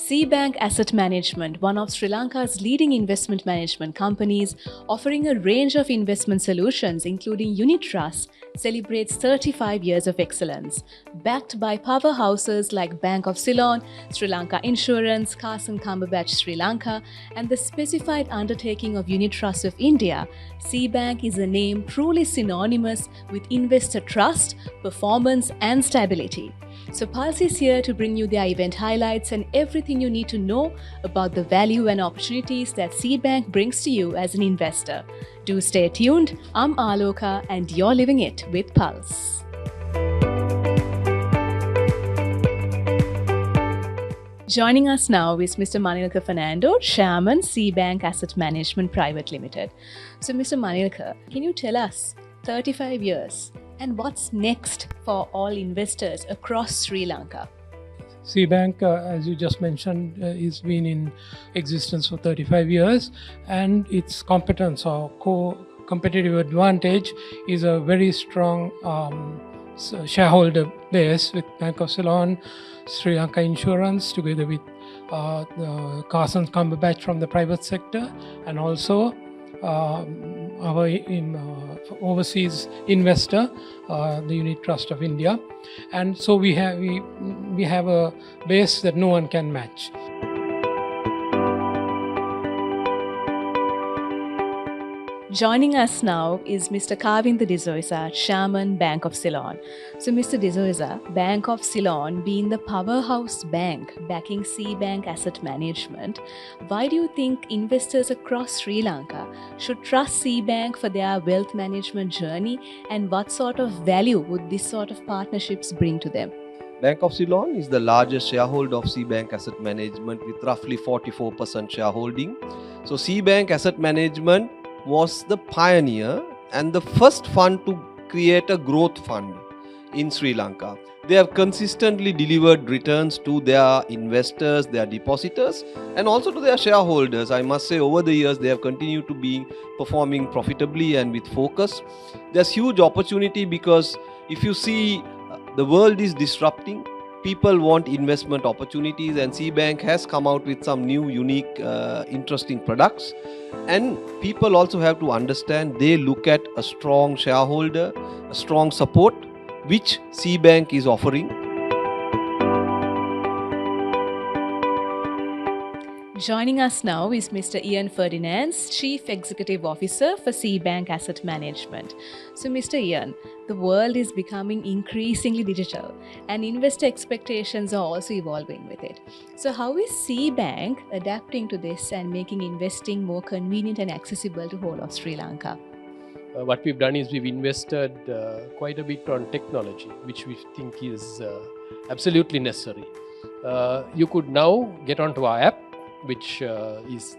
Ceybank Asset Management, one of Sri Lanka's leading investment management companies, offering a range of investment solutions including unit trusts, celebrates 35 years of excellence. Backed by powerhouses like Bank of Ceylon, Sri Lanka Insurance, Carson Cumberbatch Sri Lanka, and the specified undertaking of Unit Trust of India, Ceybank is a name truly synonymous with investor trust, performance, and stability. So Pulse is here to bring you their event highlights and everything you need to know about the value and opportunities that Ceybank brings to you as an investor. Do stay tuned. I'm Aloka and you're living it with Pulse. Joining us now is Mr. Manilka Fernando, Chairman, Ceybank Asset Management Private Limited. So Mr. Manilka, can you tell us 35 years and what's next for all investors across Sri Lanka? Ceybank, as you just mentioned, has been in existence for 35 years, and its competence or competitive advantage is a very strong shareholder base with Bank of Ceylon, Sri Lanka Insurance, together with the Carson Cumberbatch from the private sector, and also our overseas investor, the Unit Trust of India. And so we have a base that no one can match. Joining us now is Mr. Kavinda De Souza, Chairman, Bank of Ceylon. So Mr. De Souza, Bank of Ceylon being the powerhouse bank backing Ceybank Asset Management, why do you think investors across Sri Lanka should trust Ceybank for their wealth management journey, and what sort of value would this sort of partnerships bring to them? Bank of Ceylon is the largest shareholder of Ceybank Asset Management with roughly 44% shareholding. So Ceybank Asset Management was the pioneer and the first fund to create a growth fund in Sri Lanka. They have consistently delivered returns to their investors, their depositors, and also to their shareholders. I must say, over the years, they have continued to be performing profitably and with focus. There's huge opportunity because if you see, the world is disrupting. People want investment opportunities, and Ceybank has come out with some new, unique, interesting products. And people also have to understand they look at a strong shareholder, a strong support, which Ceybank is offering. Joining us now is Mr. Ian Ferdinands, Chief Executive Officer for Ceybank Asset Management. So Mr. Ian, the world is becoming increasingly digital and investor expectations are also evolving with it. So how is Ceybank adapting to this and making investing more convenient and accessible to whole of Sri Lanka? What we've done is we've invested quite a bit on technology, which we think is absolutely necessary. You could now get onto our app, which is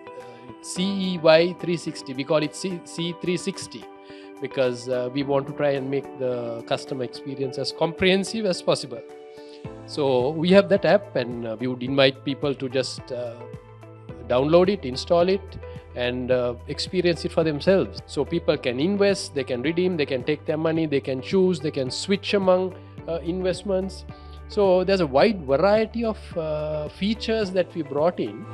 CEY360. We call it C360 because we want to try and make the customer experience as comprehensive as possible. So we have that app, and we would invite people to just download it, install it, and experience it for themselves. So people can invest, they can redeem, they can take their money, they can choose, they can switch among investments. So there's a wide variety of features that we brought in.